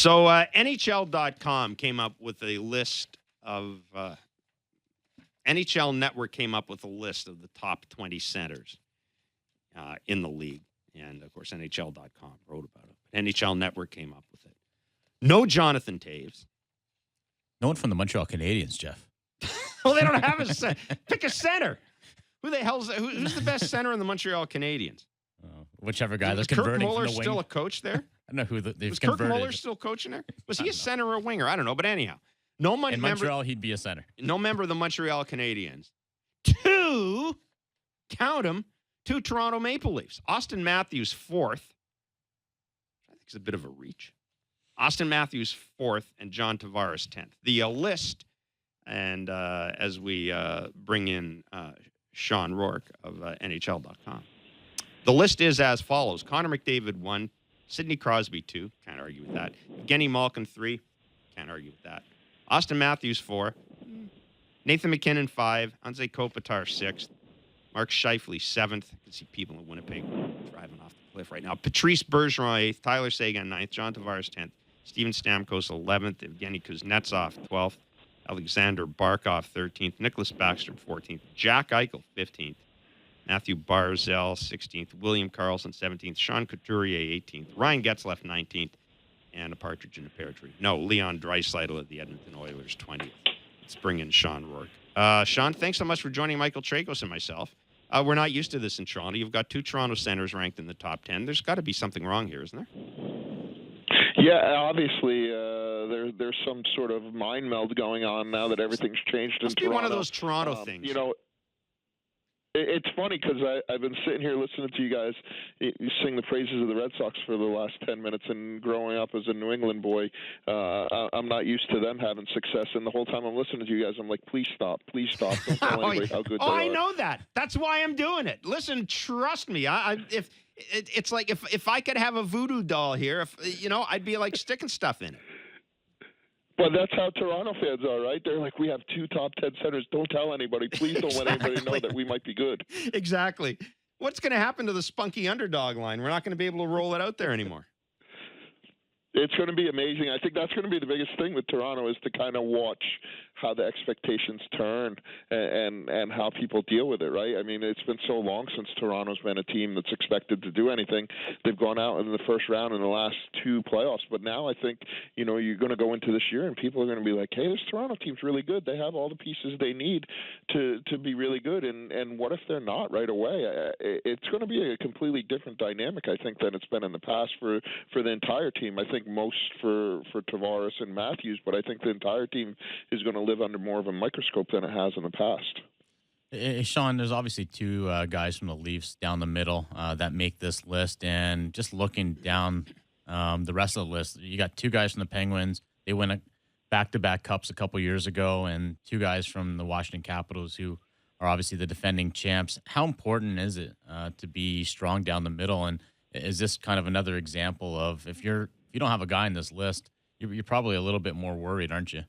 So NHL.com came up with a list of NHL Network came up with a list of the top 20 centers in the league. And, of course, NHL.com wrote about it. NHL Network came up with it. No Jonathan Toews. No one from the Montreal Canadiens, Jeff. Well, they don't have a center. Pick a center. Who the hell's who's the best center in the Montreal Canadiens? Whichever guy they're Kirk converting Muller from the wing. still a coach there? I don't know who they've Was converted. Kirk Muller still coaching there? Was he a center or a winger? I don't know. But anyhow, no money. In Montreal, he'd be a center. No member of the Montreal Canadiens. Count them, two Toronto Maple Leafs. Auston Matthews, 4th. I think it's a bit of a reach. Auston Matthews, 4th, and John Tavares, 10th. The list, and as we bring in Sean Rourke of NHL.com. The list is as follows. Connor McDavid, 1. Sidney Crosby, 2. Can't argue with that. Evgeny Malkin, 3. Can't argue with that. Auston Matthews, 4. Nathan McKinnon, 5. Anze Kopitar, 6th. Mark Scheifele, 7th. I can see people in Winnipeg driving off the cliff right now. Patrice Bergeron, 8th. Tyler Seguin, 9th. John Tavares, 10th. Steven Stamkos, 11th. Evgeny Kuznetsov, 12th. Alexander Barkov, 13th. Nicholas Backstrom, 14th. Jack Eichel, 15th. Matthew Barzal, 16th. William Karlsson, 17th. Sean Couturier, 18th. Ryan Getzlaf, 19th. And a partridge in a pear tree. No, Leon Draisaitl of the Edmonton Oilers, 20th. Let's bring in Sean Rourke. Sean, thanks so much for joining Michael Tracos and myself. We're not used to this in Toronto. You've got 2 Toronto centers ranked in the top 10. There's got to be something wrong here, isn't there? Yeah, obviously, there's some sort of mind meld going on now that everything's changed in Toronto. Must be one of those Toronto things. You know, it's funny because I've been sitting here listening to you guys you sing the praises of the Red Sox for the last 10 minutes, and growing up as a New England boy, I'm not used to them having success. And the whole time I'm listening to you guys, I'm like, please stop. Don't tell anybody how good they are. I know that. That's why I'm doing it. Listen, trust me. It's like if I could have a voodoo doll here, I'd be like sticking stuff in it. But that's how Toronto fans are, right? They're like, we have 2 top 10 centers. Don't tell anybody. Please don't let anybody know that we might be good. Exactly. What's going to happen to the spunky underdog line? We're not going to be able to roll it out there anymore. It's going to be amazing. I think that's going to be the biggest thing with Toronto is to kind of watch how the expectations turn and how people deal with it, right? I mean, it's been so long since Toronto's been a team that's expected to do anything. They've gone out in the first round in the last 2 playoffs, but now I think, you're going to go into this year and people are going to be like, hey, this Toronto team's really good. They have all the pieces they need to be really good, and what if they're not right away? It's going to be a completely different dynamic, I think, than it's been in the past for the entire team. I think most for Tavares and Matthews, but I think the entire team is going to live under more of a microscope than it has in the past. Hey, Sean, there's obviously 2 guys from the Leafs down the middle that make this list, and just looking down the rest of the list, you got 2 guys from the Penguins. They win a back-to-back cups a couple years ago, and 2 guys from the Washington Capitals who are obviously the defending champs. How important is it to be strong down the middle, and is this kind of another example of if you don't have a guy in this list, you're probably a little bit more worried, aren't you?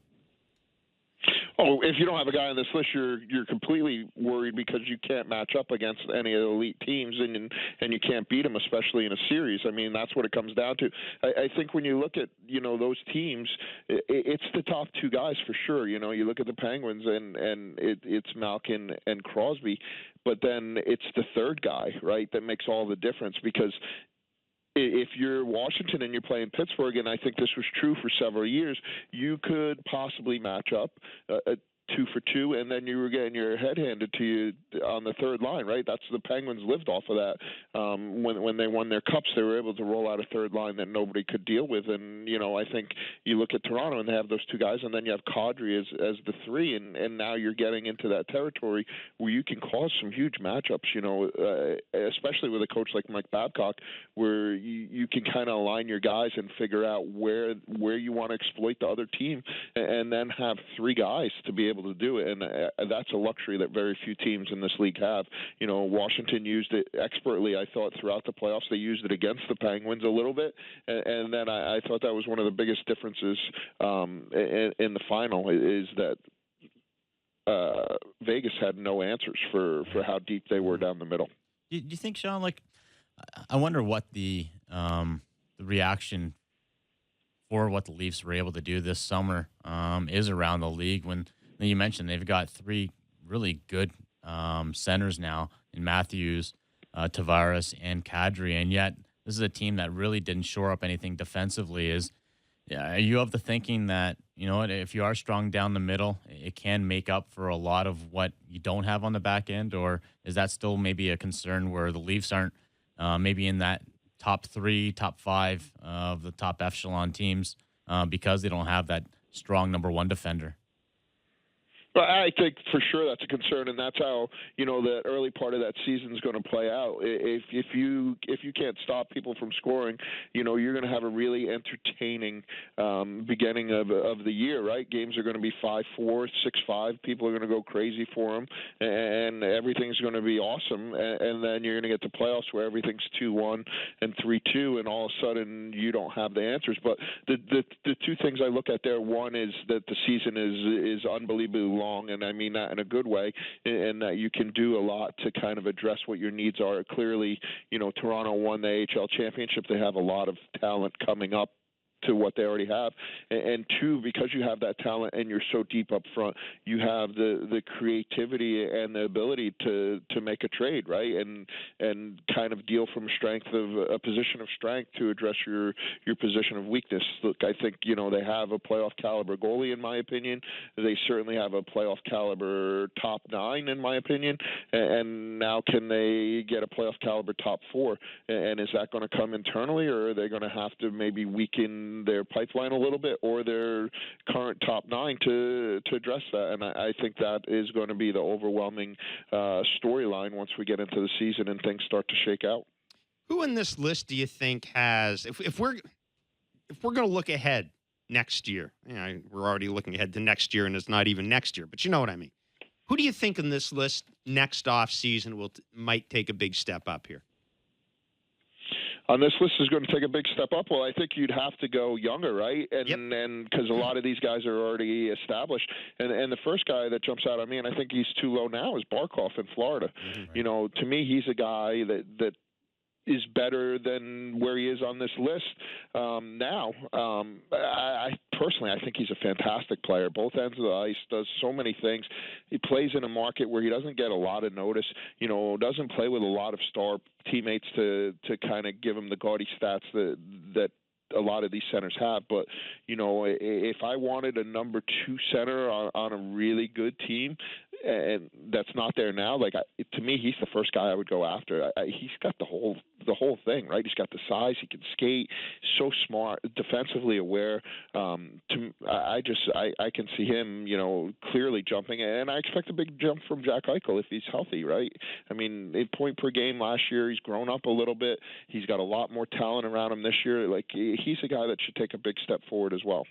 Oh, if you don't have a guy on this list, you're completely worried because you can't match up against any of the elite teams, and you can't beat them, especially in a series. I mean, that's what it comes down to. I think when you look at those teams, it's the top 2 guys for sure. You look at the Penguins, and it's Malkin and Crosby, but then it's the 3rd guy, right, that makes all the difference because if you're Washington and you're playing Pittsburgh, and I think this was true for several years, you could possibly match up 2 for 2, and then you were getting your head handed to you on the 3rd line, right? That's the Penguins lived off of that. When they won their cups, they were able to roll out a 3rd line that nobody could deal with. And I think you look at Toronto and they have those 2 guys, and then you have Kadri as the 3, and now you're getting into that territory where you can cause some huge matchups. Especially with a coach like Mike Babcock, where you can kind of align your guys and figure out where you want to exploit the other team, and then have 3 guys to be able to do it, and that's a luxury that very few teams in this league have. Washington used it expertly, I thought, throughout the playoffs. They used it against the Penguins a little bit, and then I thought that was one of the biggest differences in the final is that Vegas had no answers for how deep they were down the middle. Do you think, Sean, I wonder what the reaction for what the Leafs were able to do this summer is around the league. When you mentioned they've got three really good centers now in Matthews, Tavares, and Kadri, and yet this is a team that really didn't shore up anything defensively. Are you of the thinking that, you know, if you are strong down the middle, it can make up for a lot of what you don't have on the back end? Or is that still maybe a concern where the Leafs aren't maybe in that top 3, top 5 of the top echelon teams because they don't have that strong number 1 defender? But I think for sure that's a concern, and that's how the early part of that season is going to play out. If you can't stop people from scoring, you're going to have a really entertaining beginning of the year, right? Games are going to be 5-4, 6-5. People are going to go crazy for them, and everything's going to be awesome. And then you're going to get to playoffs where everything's 2-1 and 3-2, and all of a sudden you don't have the answers. But the two things I look at there, one is that the season is unbelievably long, and I mean that in a good way, and that you can do a lot to kind of address what your needs are. Clearly, Toronto won the AHL championship. They have a lot of talent coming up to what they already have, and two, because you have that talent and you're so deep up front, you have the creativity and the ability to make a trade, right, and kind of deal from a position of strength to address your position of weakness. Look, I think they have a playoff caliber goalie in my opinion. They certainly have a playoff caliber top 9 in my opinion, and now can they get a playoff caliber top 4? And is that going to come internally, or are they going to have to maybe weaken their pipeline a little bit, or their current top 9 to address that? And I think that is going to be the overwhelming storyline once we get into the season and things start to shake out. Who in this list do you think has, if we're going to look ahead next year, we're already looking ahead to next year, and it's not even next year, but you know what I mean. Who do you think in this list next off season might take a big step up here? On this list is going to take a big step up. Well, I think you'd have to go younger, right? And Yep. and because a lot of these guys are already established. And the first guy that jumps out at me, and I think he's too low now, is Barkov in Florida. Right. To me, he's a guy that is better than where he is on this list now. I personally, I think he's a fantastic player. Both ends of the ice, does so many things. He plays in a market where he doesn't get a lot of notice. Doesn't play with a lot of star teammates to kind of give him the gaudy stats that a lot of these centers have. But if I wanted a number 2 center on a really good team, and that's not there now, to me, he's the first guy I would go after. He's got the whole thing, right? He's got the size, he can skate, so smart, defensively aware. I can see him, clearly jumping, and I expect a big jump from Jack Eichel if he's healthy, right? I mean, in point per game last year, he's grown up a little bit. He's got a lot more talent around him this year. He's a guy that should take a big step forward as well.